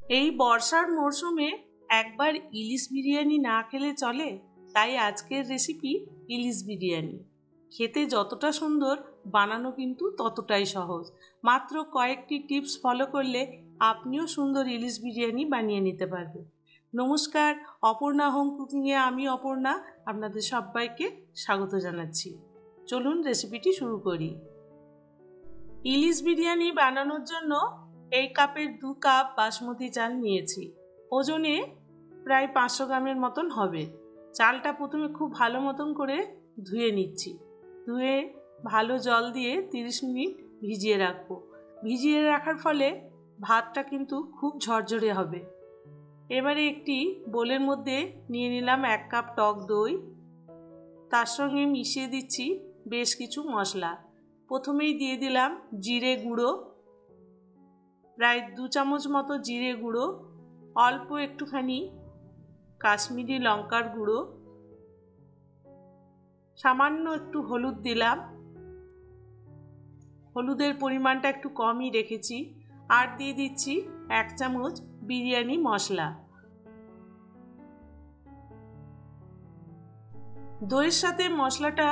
এই বর্ষার মরশুমে একবার ইলিশ বিরিয়ানি না খেলে চলে। তাই আজকের রেসিপি ইলিশ বিরিয়ানি। খেতে যতটা সুন্দর, বানানো কিন্তু ততটাই সহজ। মাত্র কয়েকটি টিপস ফলো করলে আপনিও সুন্দর ইলিশ বিরিয়ানি বানিয়ে নিতে পারবেন। নমস্কার, অপর্ণা হোম কুকিংয়ে আমি অপর্ণা আপনাদের সবাইকে স্বাগত জানাচ্ছি। চলুন রেসিপিটি শুরু করি। ইলিশ বিরিয়ানি বানানোর জন্য এই কাপের 2 কাপ বাসমতি চাল নিয়েছি। ওজনে প্রায় 500 গ্রামের মতন হবে। চালটা প্রথমে খুব ভালো মতন করে ধুয়ে নিচ্ছি। ধুয়ে ভালো জল দিয়ে 30 মিনিট ভিজিয়ে রাখবো। ভিজিয়ে রাখার ফলে ভাতটা কিন্তু খুব ঝরঝরে হবে। এবারে একটি বোলের মধ্যে নিয়ে নিলাম 1 কাপ টক দই। তার সঙ্গে মিশিয়ে দিচ্ছি বেশ কিছু মশলা। প্রথমেই দিয়ে দিলাম জিরে গুঁড়ো, প্রায় 2 চামচ মতো জিরে গুঁড়ো, অল্প একটুখানি কাশ্মীরি লঙ্কার গুঁড়ো, সামান্য একটু হলুদ দিলাম। হলুদের পরিমাণটা একটু কমই রেখেছি। আর দিয়ে দিচ্ছি 1 চামচ বিরিয়ানি মশলা। দইয়ের সাথে মশলাটা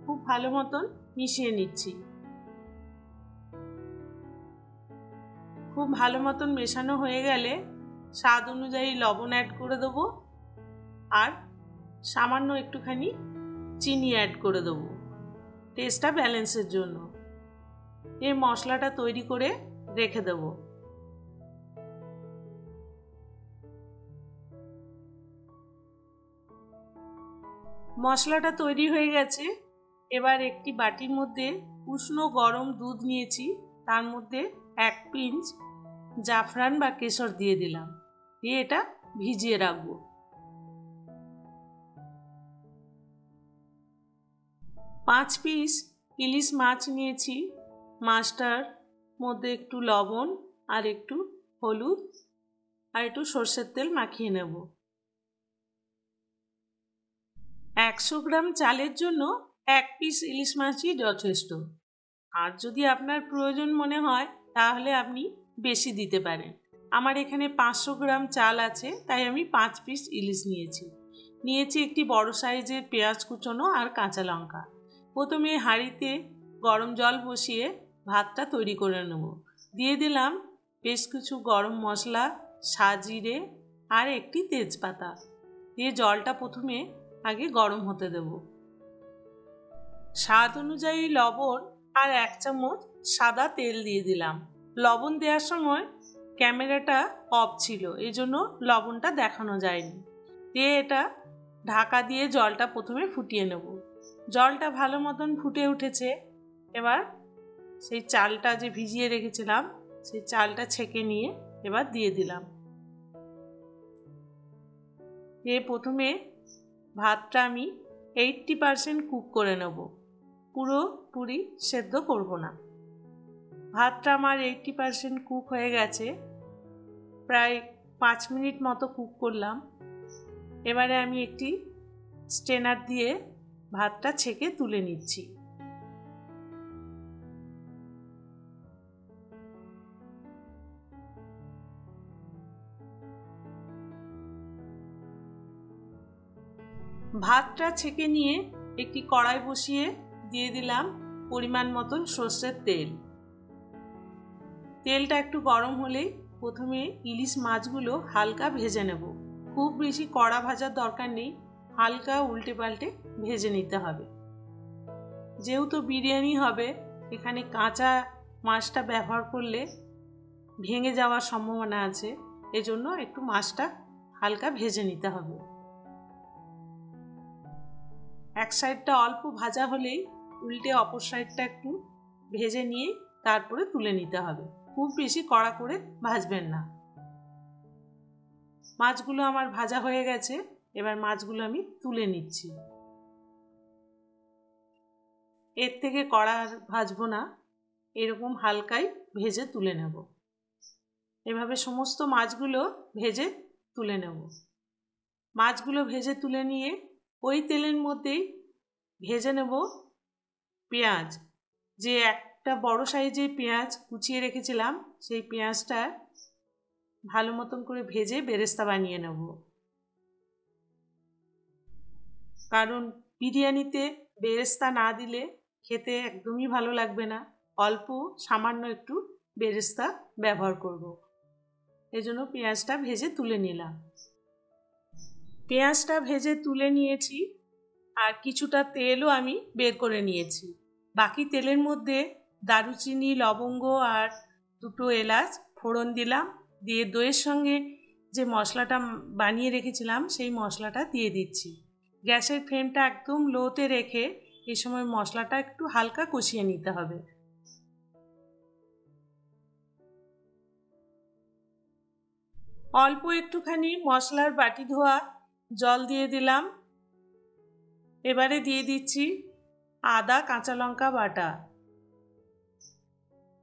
খুব ভালো মতন মিশিয়ে নিচ্ছি। খুব ভালো মতন মেশানো হয়ে গেলে স্বাদ অনুযায়ী লবণ অ্যাড করে দেবো আর সামান্য একটুখানি চিনি অ্যাড করে দেবো টেস্টটা ব্যালেন্সের জন্য। এই মশলাটা তৈরি করে রেখে দেবো। মশলাটা তৈরি হয়ে গেছে। এবার একটি বাটির মধ্যে উষ্ণ গরম দুধ নিয়েছি। তার মধ্যে 1 পিঞ্চ জাফরান বা কেশর দিয়ে দিলাম। দিয়ে এটা ভিজিয়ে রাখবো। 5 পিস ইলিশ মাছ নিয়েছি। মাছটার মধ্যে একটু লবণ আর একটু হলুদ আর একটু সর্ষের তেল মাখিয়ে নেব। 100 গ্রাম চালের জন্য 1 পিস ইলিশ মাছই যথেষ্ট। আর যদি আপনার প্রয়োজন মনে হয় তাহলে আপনি বেশি দিতে পারেন। আমার এখানে 500 গ্রাম চাল আছে, তাই আমি 5 পিস ইলিশ নিয়েছি একটি বড় সাইজের পেঁয়াজ কুচোনো আর কাঁচা লঙ্কা। প্রথমে হাঁড়িতে গরম জল বসিয়ে ভাতটা তৈরি করে নেব। দিয়ে দিলাম বেশ কিছু গরম মশলা, সাজিরে আর একটি তেজপাতা। দিয়ে জলটা প্রথমে আগে গরম হতে দেব। স্বাদ অনুযায়ী লবণ আর 1 চামচ সাদা তেল দিয়ে দিলাম। লবণ দেওয়ার সময় ক্যামেরাটা অফ ছিল, এই জন্য লবণটা দেখানো যায়নি। দিয়ে এটা ঢাকা দিয়ে জলটা প্রথমে ফুটিয়ে নেব। জলটা ভালো মতন ফুটে উঠেছে। এবার সেই চালটা যে ভিজিয়ে রেখেছিলাম সেই চালটা ছেঁকে নিয়ে এবার দিয়ে দিলাম। দিয়ে প্রথমে ভাতটা আমি 80% কুক করে নেব, পুরোপুরি সেদ্ধ করব না। ভাতটা আমার 80% কুক হয়ে গেছে। প্রায় 5 মিনিট মতো কুক করলাম। এবারে আমি একটি স্ট্রেনার দিয়ে ভাতটা ছেঁকে তুলে নিচ্ছি। ভাতটা ছেঁকে নিয়ে একটি কড়াই বসিয়ে দিয়ে দিলাম পরিমাণ মতন সর্ষের তেল। তেলটা একটু গরম হলেই প্রথমে ইলিশ মাছগুলো হালকা ভেজে নেব। খুব বেশি কড়া ভাজার দরকার নেই, হালকা উল্টে পাল্টে ভেজে নিতে হবে। যেহেতু বিরিয়ানি হবে, এখানে কাঁচা মাছটা ব্যবহার করলে ভেঙে যাওয়ার সম্ভাবনা আছে, এজন্য একটু মাছটা হালকা ভেজে নিতে হবে। এক সাইডটা অল্প ভাজা হলেই উল্টে অপর সাইডটা একটু ভেজে নিয়ে তারপরে তুলে নিতে হবে। খুব বেশি কড়া করে ভাজবেন না। মাছগুলো আমার ভাজা হয়ে গেছে। এবার মাছগুলো আমি তুলে নিচ্ছি। এর থেকে কড়া ভাজবো না, এরকম হালকাই ভেজে তুলে নেব। এভাবে সমস্ত মাছগুলো ভেজে তুলে নেব। মাছগুলো ভেজে তুলে নিয়ে ওই তেলের মধ্যেই ভেজে নেব পেঁয়াজ। যে একটা বড় সাইজের পেঁয়াজ কুচিয়ে রেখেছিলাম, সেই পেঁয়াজটা ভালো মতন করে ভেজে বেরেস্তা বানিয়ে নেব, কারণ বিরিয়ানিতে বেরেস্তা না দিলে খেতে একদমই ভালো লাগবে না। অল্প সামান্য একটু বেরেস্তা ব্যবহার করব। এজন্য পেঁয়াজটা ভেজে তুলে নিলাম। পেঁয়াজটা ভেজে তুলে নিয়েছি, আর কিছুটা তেলও আমি বের করে নিয়েছি। বাকি তেলের মধ্যে দারুচিনি, লবঙ্গ আর 2 এলাচ ফোড়ন দিলাম। দিয়ে দইয়ের সঙ্গে যে মশলাটা বানিয়ে রেখেছিলাম সেই মশলাটা দিয়ে দিচ্ছি। গ্যাসের ফ্লেমটা একদম লোতে রেখে এই সময় মশলাটা একটু হালকা কষিয়ে নিতে হবে। অল্প একটুখানি মশলার বাটি ধোয়া জল দিয়ে দিলাম। এবারে দিয়ে দিচ্ছি আদা কাঁচা লঙ্কা বাটা,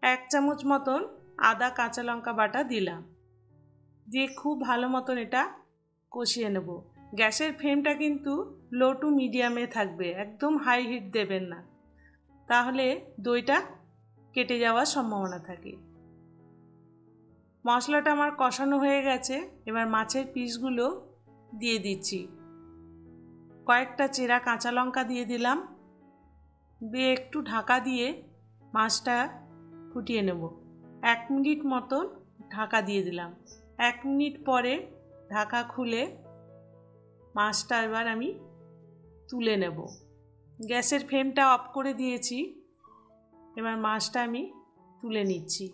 1 চামচ মতন আদা কাঁচা লঙ্কা বাটা দিলাম। দিয়ে খুব ভালো মতন এটা কষিয়ে নেব। গ্যাসের ফ্লেমটা কিন্তু লো টু মিডিয়ামে থাকবে, একদম হাই হিট দেবেন না, তাহলে দইটা কেটে যাওয়ার সম্ভাবনা থাকে। মশলাটা আমার কষানো হয়ে গেছে, এবার মাছের পিসগুলো দিয়ে দিচ্ছি। কয়েকটা চেরা কাঁচা লঙ্কা দিয়ে দিলাম। দিয়ে একটু ঢাকা দিয়ে মাছটা ফুটিয়ে নেব। 1 মিনিট মতন ঢাকা দিয়ে দিলাম। 1 মিনিট পরে ঢাকা খুলে মাছটা এবার আমি তুলে নেব। গ্যাসের ফ্লেমটা অফ করে দিয়েছি। এবার মাছটা আমি তুলে নিচ্ছি।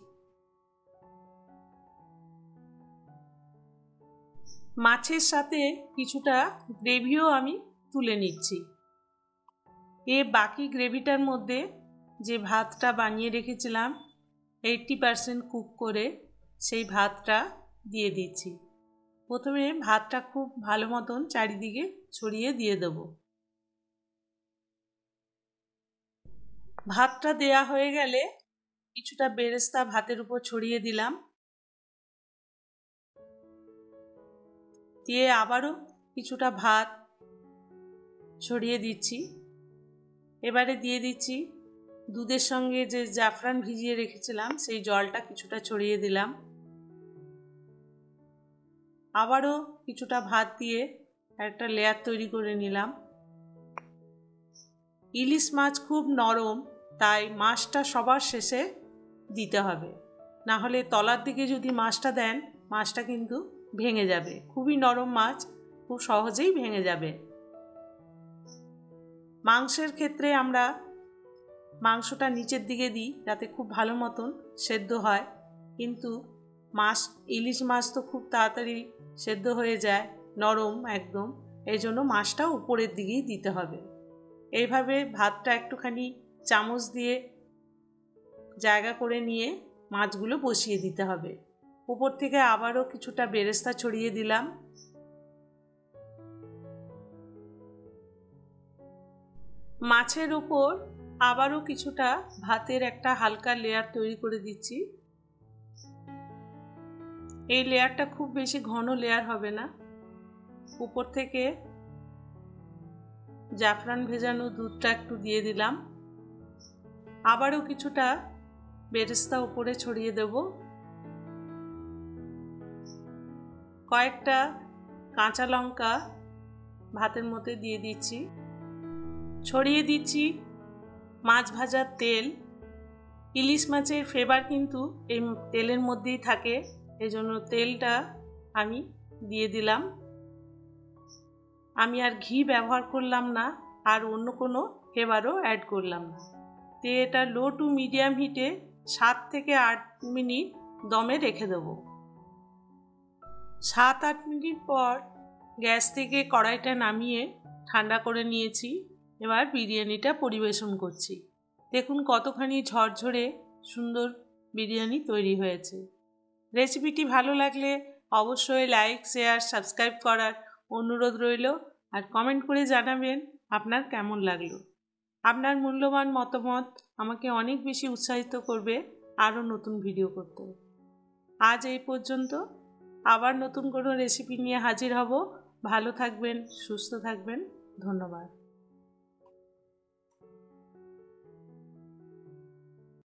মাছের সাথে কিছুটা গ্রেভিও আমি তুলে নিচ্ছি। বাকি গ্রেভিটার মধ্যে যে ভাতটা বানিয়ে রেখেছিলাম 80% কুক করে, সেই ভাতটা দিয়ে দিচ্ছি। প্রথমে ভাতটা খুব ভালো মতন চারিদিকে ছড়িয়ে দিয়ে দেব। ভাতটা দেয়া হয়ে গেলে কিছুটা বেরেস্তা ভাতের উপর ছড়িয়ে দিলাম। দিয়ে আবারও কিছুটা ভাত ছড়িয়ে দিচ্ছি। এবারে দিয়ে দিচ্ছি দুধের সঙ্গে যে জাফরান ভিজিয়ে রেখেছিলাম সেই জলটা কিছুটা ছড়িয়ে দিলাম। আবারও কিছুটা ভাত দিয়ে একটা লেয়ার তৈরি করে নিলাম। ইলিশ মাছ খুব নরম, তাই মাছটা সবার শেষে দিতে হবে, না হলে তলার দিকে যদি মাছটা দেন মাছটা কিন্তু ভেঙে যাবে। খুবই নরম মাছ, খুব সহজেই ভেঙে যাবে। মাংসের ক্ষেত্রে আমরা মাংসটা নিচের দিকে দিই যাতে খুব ভালো মতন সেদ্ধ হয়, কিন্তু ইলিশ মাছ তো খুব তাড়াতাড়ি সেদ্ধ হয়ে যায়, নরম একদম, এই জন্য মাছটা উপরের দিকেই দিতে হবে। এইভাবে ভাতটা একটুখানি চামচ দিয়ে জায়গা করে নিয়ে মাছগুলো বসিয়ে দিতে হবে। উপর থেকে আবারও কিছুটা বেরেস্তা ছড়িয়ে দিলাম। মাছের উপর আবারও কিছুটা ভাতের একটা হালকা লেয়ার তৈরি করে দিচ্ছি। এই লেয়ারটা খুব বেশি ঘন লেয়ার হবে না। উপর থেকে জাফরান ভেজানো দুধটা একটু দিয়ে দিলাম। আবারও কিছুটা বেরেস্তা উপরে ছড়িয়ে দেব। কয়েকটা কাঁচা লঙ্কা ভাতের মধ্যে দিয়ে দিচ্ছি। ছড়িয়ে দিচ্ছি মাছ ভাজার তেল। ইলিশ মাছের ফ্লেভার কিন্তু এই তেলের মধ্যেই থাকে, এজন্য তেলটা আমি দিয়ে দিলাম। আমি আর ঘি ব্যবহার করলাম না, আর অন্য কোনো ফ্লেভারও অ্যাড করলাম না। তো এটা লো টু মিডিয়াম হিটে 7 থেকে 8 মিনিট দমে রেখে দেব। 7-8 মিনিট পর গ্যাস থেকে কড়াইটা নামিয়ে ঠান্ডা করে নিয়েছি। এবার বিরিয়ানিটা পরিবেশন করছি। দেখুন কতখানি ঝরঝরে সুন্দর বিরিয়ানি তৈরি হয়েছে। রেসিপিটি ভালো লাগলে অবশ্যই লাইক, শেয়ার, সাবস্ক্রাইব করার অনুরোধ রইল। আর কমেন্ট করে জানাবেন আপনার কেমন লাগলো। আপনার মূল্যবান মতামত আমাকে অনেক বেশি উৎসাহিত করবে আরও নতুন ভিডিও করতে। আজ এই পর্যন্ত, আবার নতুন কোনো রেসিপি নিয়ে হাজির হব। ভালো থাকবেন, সুস্থ থাকবেন। ধন্যবাদ।